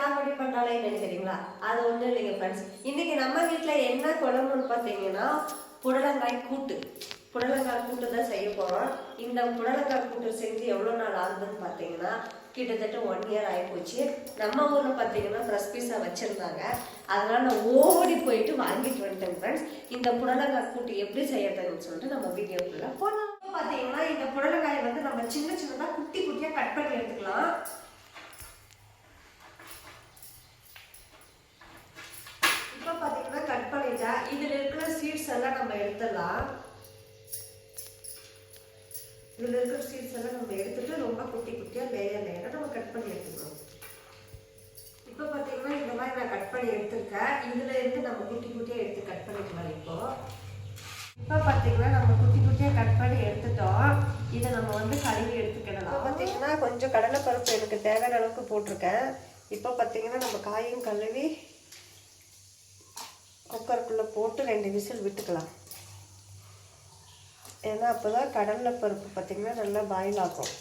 சாப்பாடு பண்றாலே நினைக்கிறீங்களா? அது ஒன்றும் இல்லைங்க ஃப்ரெண்ட்ஸ். இன்னைக்கு நம்ம வீட்டில் என்ன குழம்புன்னு பார்த்தீங்கன்னா புடலங்காய் கூட்டு. புடலங்காய் கூட்டு தான் செய்ய போகிறோம். இந்த புடலங்காய் கூட்டு செஞ்சு எவ்வளோ நாள் ஆகுதுன்னு பார்த்தீங்கன்னா கிட்டத்தட்ட 1 இயர் ஆகிப்போச்சு. நம்ம ஊரில் பார்த்தீங்கன்னா ஃப்ரெஷ் பீஸாக வச்சுருந்தாங்க. அதனால் நான் ஓடி போயிட்டு வாங்கிட்டு வந்துட்டேன் ஃப்ரெண்ட்ஸ். இந்த புடலங்காய் கூட்டு எப்படி செய்யறதுன்னு சொல்லிட்டு நம்ம வீடியோக்குள்ளே போகலாம். பார்த்தீங்கன்னா இந்த புடலங்காயை வந்து நம்ம சின்ன சின்னதாக குட்டி குட்டியாக கட் பண்ணி எடுத்துக்கலாம். இப்போ பார்த்தீங்கன்னா கட் பண்ணிட்டா இதில் இருக்கிற சீட்ஸ் எல்லாம் நம்ம எடுத்துடலாம். இதில் இருக்கிற சீட்ஸ் எல்லாம் நம்ம எடுத்துட்டு ரொம்ப குட்டி குட்டியாக லேயராக நம்ம கட் பண்ணி எடுத்துக்கணும். இப்போ பார்த்தீங்கன்னா இந்த மாதிரி நான் கட் பண்ணி எடுத்துருக்கேன். இதில் இருந்து நம்ம குட்டி குட்டியாக எடுத்து கட் பண்ணிக்கலாம். இப்போ பார்த்தீங்கன்னா நம்ம குட்டி குட்டியாக கட் பண்ணி எடுத்துட்டோம். இதை நம்ம வந்து கழுவி எடுத்துக்கிடலாம். பார்த்தீங்கன்னா கொஞ்சம் கடலைப்பருப்பு எனக்கு தேவையான அளவுக்கு போட்டிருக்கேன். இப்போ பார்த்தீங்கன்னா நம்ம காயும் கழுவி குக்கருக்குள்ளே போட்டு 2 விசில் விட்டுக்கலாம். ஏன்னா அப்போ தான் கடலைப்பருப்பு பார்த்தீங்கன்னா நல்லா பாயில் ஆகும்.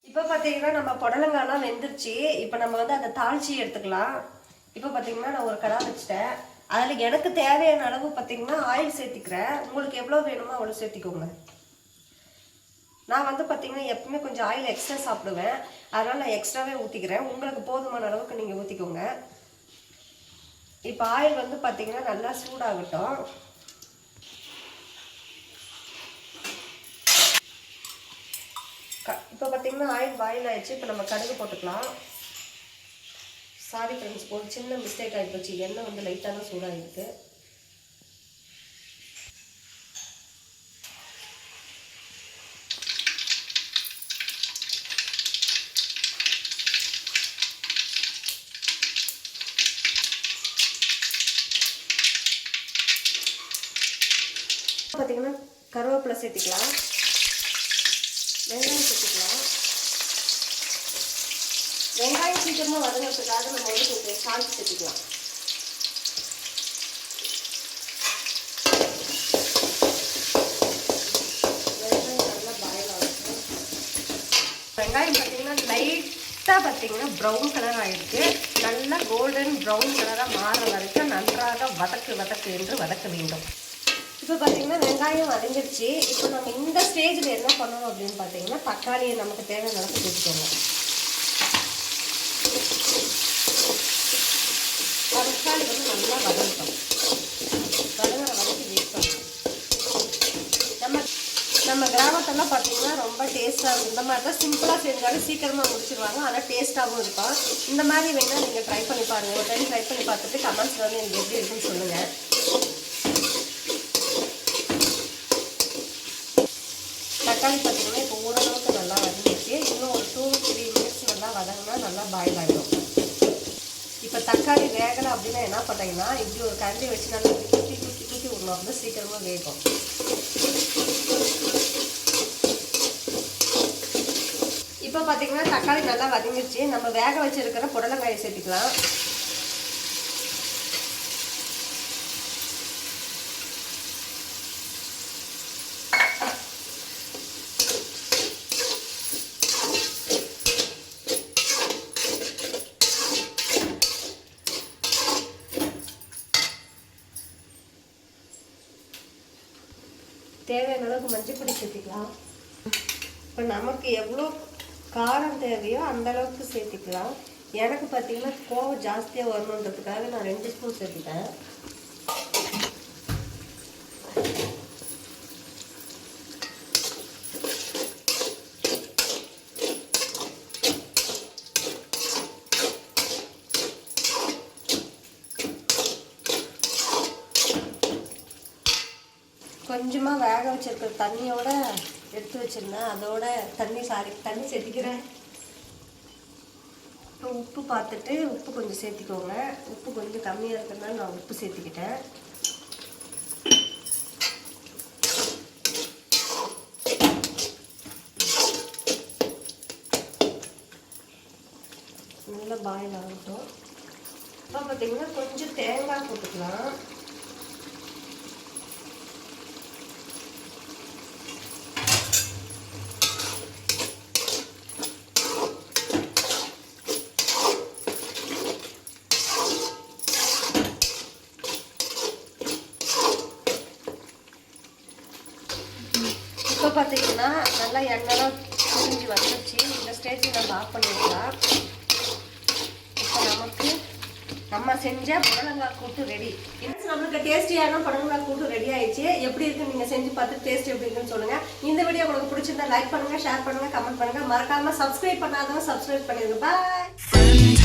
இப்போ பார்த்தீங்கன்னா நம்ம புடலங்காய்லாம் வெந்துருச்சு. இப்போ நம்ம வந்து அதை தாளிச்சி எடுத்துக்கலாம். இப்போ பார்த்தீங்கன்னா நான் ஒரு கடாய் வச்சுட்டேன். அதில் எனக்கு தேவையான அளவு பார்த்தீங்கன்னா ஆயில் சேர்த்திக்கிறேன். உங்களுக்கு எவ்வளோ வேணுமோ அவ்வளோ சேர்த்திக்கோங்க. நான் வந்து பார்த்தீங்கன்னா எப்பவுமே கொஞ்சம் ஆயில் எக்ஸ்ட்ரா சாப்பிடுவேன். அதனால் நான் எக்ஸ்ட்ராவே ஊற்றிக்கிறேன். உங்களுக்கு போதுமான அளவுக்கு நீங்கள் ஊற்றிக்கோங்க. இப்போ ஆயில் வந்து பார்த்தீங்கன்னா நல்லா சூடாகட்டும். இப்போ பார்த்தீங்கன்னா ஆயில் பாயில் ஆயிடுச்சு. இப்போ நம்ம கடுகு போட்டுக்கலாம். சாரி ஃப்ரெண்ட்ஸ், ஒரு சின்ன மிஸ்டேக் ஆகிப்போச்சு. எண்ணெய் வந்து லைட்டாக தான் சூடாகிருக்கு. பார்த்தீங்கன்னா கருவேப்பிலை சேர்த்திக்கலாம். வெங்காயம் சேர்த்துக்கலாம். வெங்காயம் சீக்கிரமாக வதங்கிறதுக்காக நம்ம வந்து கொஞ்சம் சால்ட் சேர்த்துக்கலாம். வெங்காயம் நல்லா பாயில் ஆகும். வெங்காயம் பார்த்தீங்கன்னா லைட்டாக பார்த்தீங்கன்னா ப்ரௌன் கலர் ஆகிருக்கு. நல்லா கோல்டன் ப்ரௌன் கலராக மாற வரைக்கும் நன்றாக வதக்கு என்று வதக்க வேண்டும். இப்போ பார்த்தீங்கன்னா வெங்காயம் வதங்கிடுச்சு. இப்போ நம்ம இந்த ஸ்டேஜில் என்ன பண்ணணும் அப்படின்னு பார்த்தீங்கன்னா தக்காளியை நமக்கு தேவையான அளவுக்கு சேர்த்துக்கோங்க. தக்காளி வந்து நல்லா வதங்கட்டும். வதக்கி வெயிட் பண்ணணும். நம்ம கிராமத்தெல்லாம் பார்த்தீங்கன்னா ரொம்ப டேஸ்ட்டாக இருக்கும். இந்த மாதிரி தான் சிம்பிளாக செஞ்சாலும் சீக்கிரமாக முடிச்சிருவாங்க. ஆனால் டேஸ்ட்டாகவும் இருக்கும். இந்த மாதிரி வேணால் நீங்கள் ட்ரை பண்ணி பாருங்கள். ஒரு டைம் ட்ரை பண்ணி பார்த்துட்டு கமெண்ட்ஸில் வந்து எனக்கு எப்படி இருக்குன்னு சொல்லுங்கள். தக்காளி பார்த்தீங்கன்னா இப்போ ஓரளவுக்கு நல்லா வதங்கிச்சு. இன்னும் ஒரு 2-3 மினிட்ஸ் நல்லா வதங்கினா நல்லா பாயில் ஆகிடும். இப்போ தக்காளி வேகலை அப்படின்னா என்ன பண்ணுறீங்கன்னா இப்படி ஒரு கரண்டி வச்சு நல்லா தூக்கி விடணும். அப்படின்னா சீக்கிரமாக வேகும். இப்போ பார்த்தீங்கன்னா தக்காளி நல்லா வதங்கிடுச்சு. நம்ம வேக வச்சுருக்கிற புடலங்காயை சேர்த்துக்கலாம். தேவையான அளவுக்கு மஞ்சள் பொடி சேர்த்துக்கலாம். இப்போ நமக்கு எவ்வளோ காரம் தேவையோ அந்த அளவுக்கு சேர்த்துக்கலாம். எனக்கு பார்த்தீங்கன்னா கோவம் ஜாஸ்தியாக வரணுன்றதுக்காக நான் 2 ஸ்பூன் சேர்த்துட்டேன். கொஞ்சமாக வேக வச்சிருக்கிற தண்ணியோட எடுத்து வச்சிருந்தேன். அதோட தண்ணி சேர்த்திக்கிறேன். இப்போ உப்பு பார்த்துட்டு உப்பு கொஞ்சம் சேர்த்திக்கோங்க. உப்பு கொஞ்சம் கம்மியாக இருக்கிறதுனால நான் உப்பு சேர்த்துக்கிட்டேன். நல்லா பாயில் ஆகட்டும். இப்போ பார்த்தீங்கன்னா கொஞ்சம் தேங்காய் போட்டுக்கலாம். இப்போ பார்த்தீங்கன்னா நல்லா எண்ணெய்லாம் பிரிஞ்சு வந்துடுச்சு. இந்த ஸ்டேஜில் நம்ம ஆஃப் பண்ணிடலாம். இப்போ நம்ம செஞ்ச புடலங்காய் கூட்டு ரெடி. நம்மளுக்கு டேஸ்டியான புடலங்காய் கூட்டு ரெடி ஆயிடுச்சு. எப்படி இருக்குன்னு நீங்கள் செஞ்சு பார்த்து டேஸ்ட் எப்படி இருக்குன்னு சொல்லுங்கள். இந்த வீடியோ உங்களுக்கு பிடிச்சிருந்தா லைக் பண்ணுங்கள், ஷேர் பண்ணுங்கள், கமெண்ட் பண்ணுங்கள். மறக்காமல் சப்ஸ்கிரைப் பண்ணாதவங்க சப்ஸ்கிரைப் பண்ணிடுங்க. பாய்.